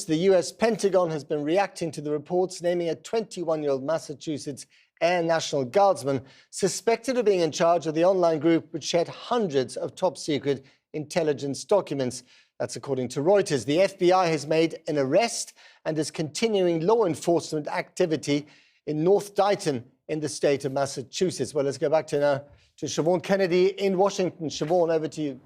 the US Pentagon has been reacting to the reports naming a 21-year-old Massachusetts Air National Guardsman suspected of being in charge of the online group which shared hundreds of top-secret intelligence documents. That's according to Reuters. The FBI has made an arrest and is continuing law enforcement activity in North Dighton in the state of Massachusetts. Well, let's go back to Siobhan Kennedy in Washington. Siobhan, over to you.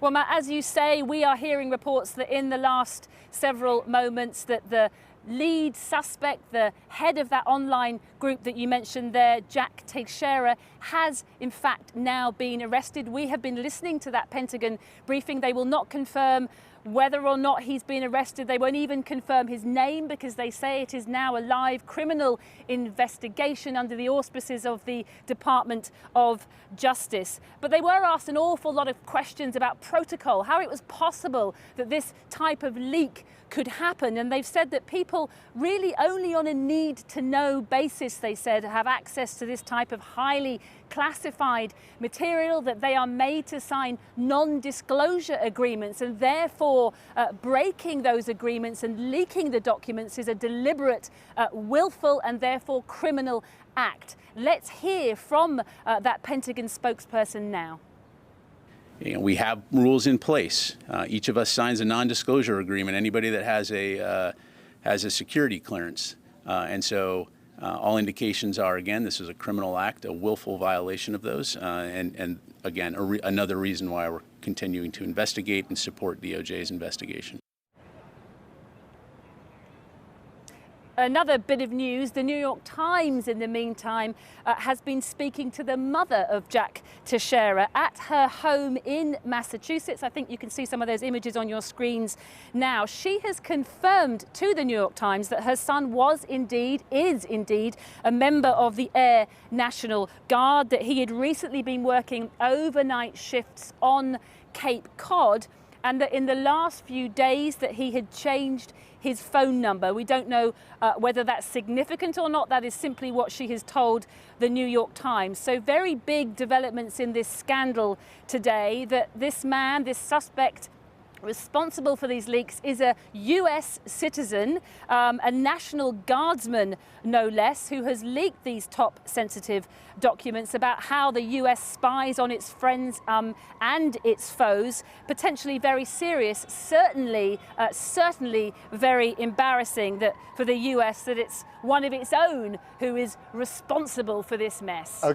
Well, Matt, as you say, we are hearing reports that in the last several moments that the lead suspect, the head of that online group that you mentioned there, Jack Teixeira, has in fact now been arrested. We have been listening to that Pentagon briefing. They will not confirm whether or not he's been arrested. They won't even confirm his name because they say it is now a live criminal investigation under the auspices of the Department of Justice. But they were asked an awful lot of questions about protocol, how it was possible that this type of leak could happen. And they've said that people really only on a need-to-know basis, they said, have access to this type of highly classified material, that they are made to sign non-disclosure agreements, and therefore breaking those agreements and leaking the documents is a deliberate, willful and therefore criminal act. Let's hear from that Pentagon spokesperson now. We have rules in place. Each of us signs a non-disclosure agreement. Anybody that has a security clearance, and so all indications are, again, this is a criminal act, a willful violation of those, and again, another reason why we're continuing to investigate and support DOJ's investigation. Another bit of news, the New York Times, in the meantime, has been speaking to the mother of Jack Teixeira at her home in Massachusetts. I think you can see some of those images on your screens now. She has confirmed to the New York Times that her son is indeed a member of the Air National Guard, that he had recently been working overnight shifts on Cape Cod, and that in the last few days that he had changed his phone number. We don't know whether that's significant or not. That is simply what she has told the New York Times. So very big developments in this scandal today, that this man, this suspect responsible for these leaks, is a US citizen, a National Guardsman no less, who has leaked these top sensitive documents about how the US spies on its friends and its foes. Potentially very serious, certainly very embarrassing that for the US that it's one of its own who is responsible for this mess.